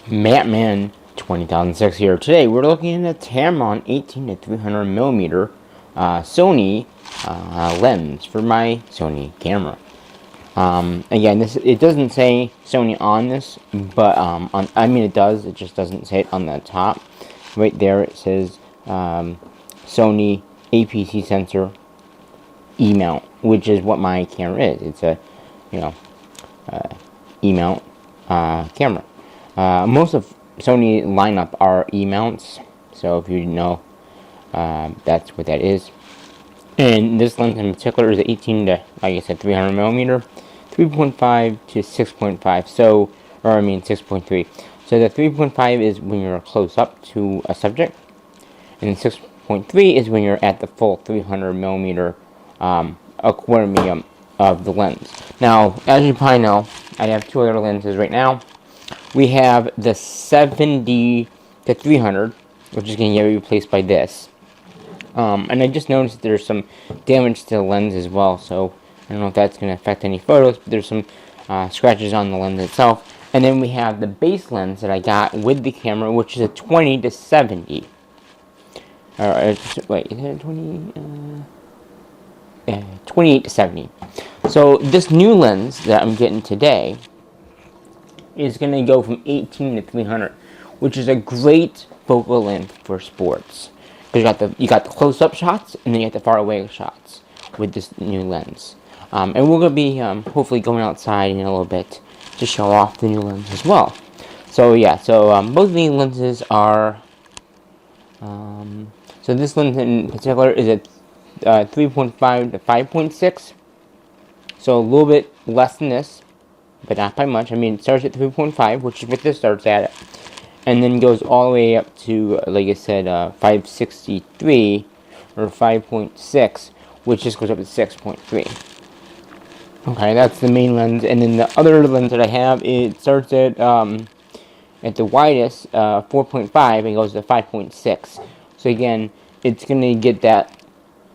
Matman 2006 here. Today we're looking at the Tamron 18-300mm Sony lens for my Sony camera. Again, it doesn't say Sony on this, but it does. It just doesn't say it on the top. Right there, it says Sony APC sensor E mount, which is what my camera is. It's a E mount camera. Most of Sony lineup are E mounts, so if you know, that's what that is. And this lens in particular is 18 to, like I said, 300mm, 3.5 to 6.5. So, or I mean 6.3. So the 3.5 is when you're close up to a subject, and 6.3 is when you're at the full 300mm aquarium of the lens. Now, as you probably know, I have two other lenses right now. We have the 70 to 300, which is going to get replaced by this. And I just noticed there's some damage to the lens as well, so I don't know if that's going to affect any photos, but there's some scratches on the lens itself. And then we have the base lens that I got with the camera, which is a 20 to 70. Wait, is it 20? 28 to 70. So this new lens that I'm getting today is going to go from 18 to 300, which is a great focal length for sports. Because you got the close-up shots, and then you got the far-away shots with this new lens. And we're going to be hopefully going outside in a little bit to show off the new lens as well. So yeah, both of these lenses are. So this lens in particular is a 3.5 to 5.6. So a little bit less than this, but not by much. I mean, it starts at 3.5, which is what this starts at, and then goes all the way up to, like I said, 563 or 5.6, which just goes up to 6.3. Okay, that's the main lens, and then the other lens that I have, it starts at the widest 4.5 and goes to 5.6. So again, it's gonna get that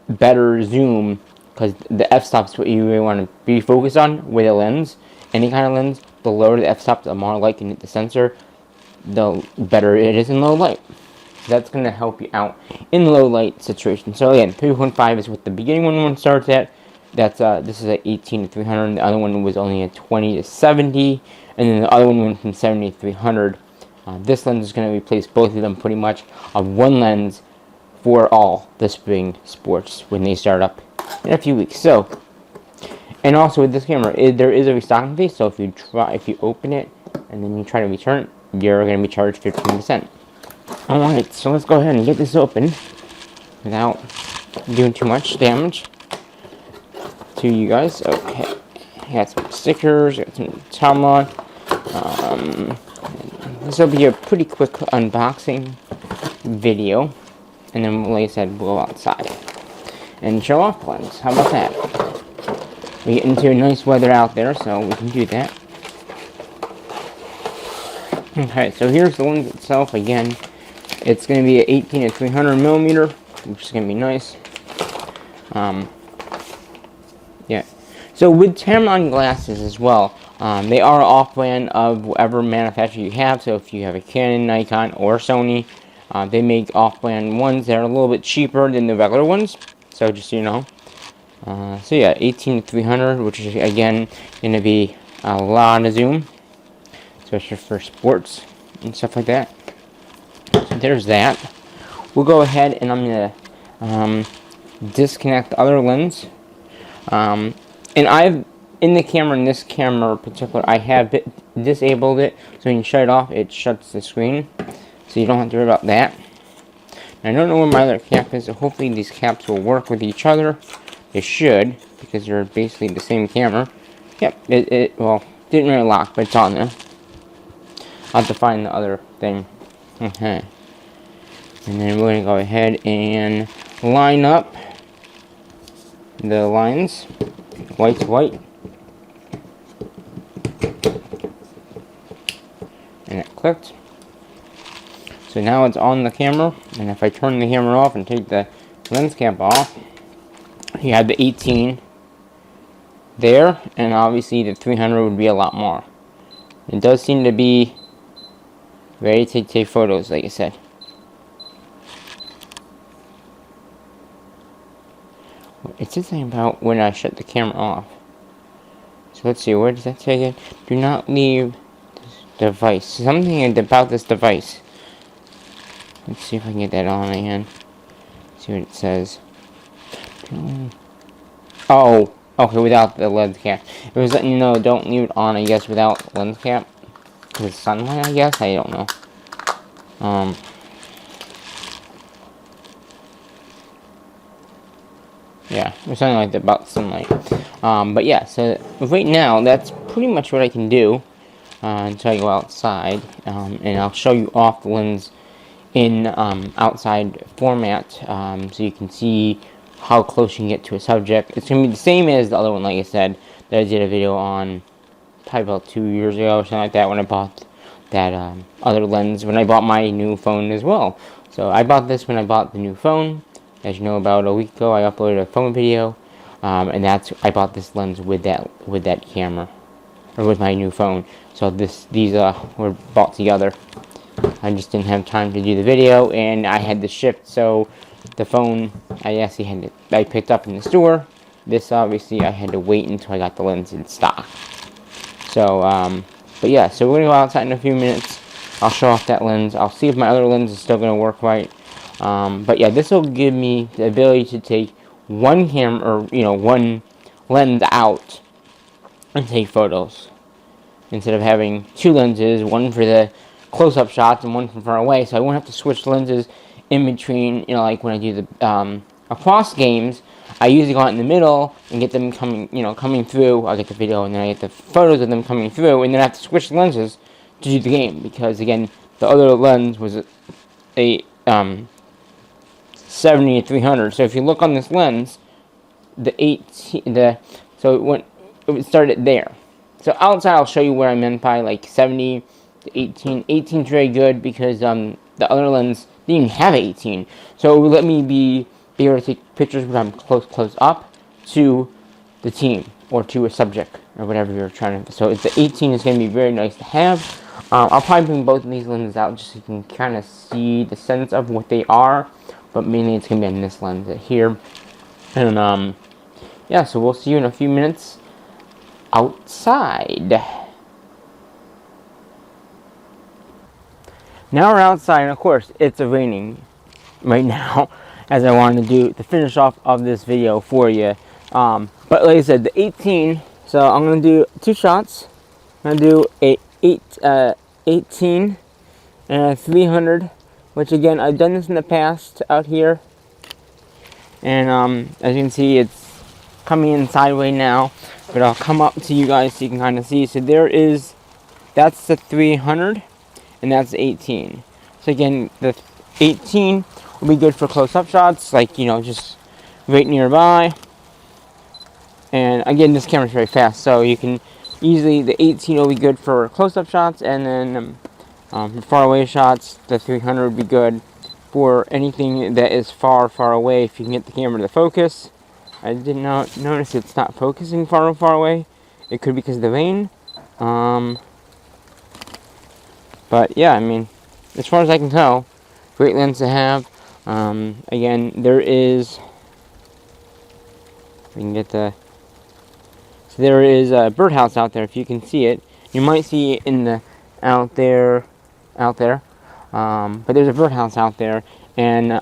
better zoom, because the f-stop's what you really want to be focused on with a lens. Any kind of lens, the lower the f-stop, the more light can hit the sensor, the better it is in low light. So that's going to help you out in low light situation. So again, 3.5 is what the beginning one starts at. That's this is at 18 to 300. The other one was only at 20 to 70, and then the other one went from 70 to 300. This lens is going to replace both of them pretty much of one lens for all the spring sports when they start up in a few weeks. So, and also with this camera, there is a restocking fee. So if you open it and then you try to return it, you're going to be charged 15%. Alright, so let's go ahead and get this open without doing too much damage to you guys. Okay, got some stickers, got some Tamron. This will be a pretty quick unboxing video, and then, like I said, we'll go outside and show off lens. How about that? We get into nice weather out there, so we can do that. Okay, so here's the lens itself. Again, it's going to be an 18 to 300mm, which is going to be nice. Yeah. So with Tamron glasses as well, they are off-brand of whatever manufacturer you have. So if you have a Canon, Nikon, or Sony, they make off-brand ones that are a little bit cheaper than the regular ones. So just so you know. So yeah, 18 to 300, which is again going to be a lot of zoom, especially for sports and stuff like that. So there's that. We'll go ahead and I'm going to disconnect the other lens. And I've, in the camera, in this camera in particular, I have disabled it, so when you shut it off, it shuts the screen. So you don't have to worry about that. And I don't know where my other cap is, so hopefully these caps will work with each other. They should, because they're basically the same camera. Yep, well, didn't really lock, but it's on there. I'll have to find the other thing. Okay. And then we're going to go ahead and line up the lines. White to white. And it clicked. So now it's on the camera. And if I turn the camera off and take the lens cap off, you have the 18 there, and obviously the 300 would be a lot more. It does seem to be Ready to take photos, like I said. It says something about when I shut the camera off. So let's see, where does that say again? Do not leave this device. Something about this device. Let's see if I can get that on again. See what it says. Oh, okay, without the lens cap. It was letting you know, don't leave it on, I guess, without lens cap. With sunlight, I guess? I don't know. Yeah, or something like that about sunlight. But yeah, so right now, that's pretty much what I can do until I go outside. And I'll show you off the lens in outside format, so you can see how close you can get to a subject. It's going to be the same as the other one, like I said, that I did a video on probably about 2 years ago or something like that, when I bought that other lens, when I bought my new phone as well. So I bought this when I bought the new phone. As you know, about a week ago, I uploaded a phone video, and I bought this lens with that camera, or with my new phone. So these were bought together. I just didn't have time to do the video, and I had to ship, so the phone I picked up in the store. This obviously I had to wait until I got the lens in stock. So but yeah, so we're gonna go outside in a few minutes. I'll show off that lens. I'll see if my other lens is still gonna work right. But yeah, this will give me the ability to take one camera, or one lens out and take photos, instead of having two lenses, one for the close-up shots and one from far away. So I won't have to switch lenses in between. Like when I do the across games, I usually go out in the middle and get them coming through. I get the video and then I get the photos of them coming through, and then I have to switch lenses to do the game, because again, the other lens was a 70-300. So if you look on this lens, it started there. So outside, I'll show you where I'm in by like 70 to 18. 18's very good, because the other lens didn't even have 18. So it would let me be able to take pictures when I'm close up to the team or to a subject or whatever you're trying to. So the 18 is going to be very nice to have. I'll probably bring both of these lenses out just so you can kind of see the sense of what they are. But mainly it's going to be on this lens here. And yeah, so we'll see you in a few minutes outside. Now we're outside, and of course it's raining right now, as I wanted to do the finish off of this video for you. But like I said, the 18, so I'm going to do 2 shots. I'm going to do a 18 and a 300, which again, I've done this in the past out here. And as you can see, it's coming in sideways now, but I'll come up to you guys so you can kind of see. So that's the 300, and that's the 18. So again, the 18 will be good for close-up shots, like, just right nearby. And again, this camera's very fast, so you can easily, the 18 will be good for close-up shots, and then for far-away shots, the 300 would be good for anything that is far away, if you can get the camera to focus. I did not notice it's not focusing far away. It could be because of the rain. But yeah, I mean, as far as I can tell, great lens to have. Again, there is, we can get so there is a birdhouse out there, if you can see it. You might see it in the out there. But there's a birdhouse out there, and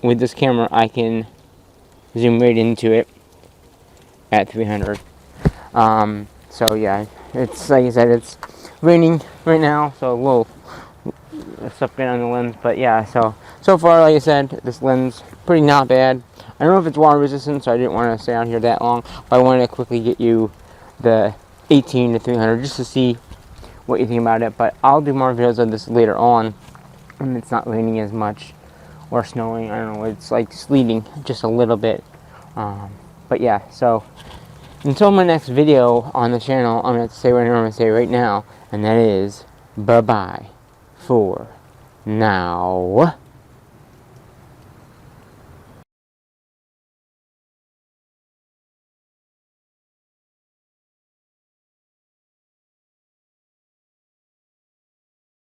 with this camera I can zoom right into it at 300. So yeah, it's like I said, it's raining right now, so a little stuff getting on the lens. But yeah, so far, like I said, this lens pretty not bad. I don't know if it's water resistant, so I didn't want to stay on here that long, but I wanted to quickly get you the 18 to 300 just to see what you think about it. But I'll do more videos of this later on when it's not raining as much or snowing. I don't know, it's like sleeting just a little bit. But yeah, so until my next video on the channel, I'm going to say what I'm going to say right now, and that is bye-bye for now.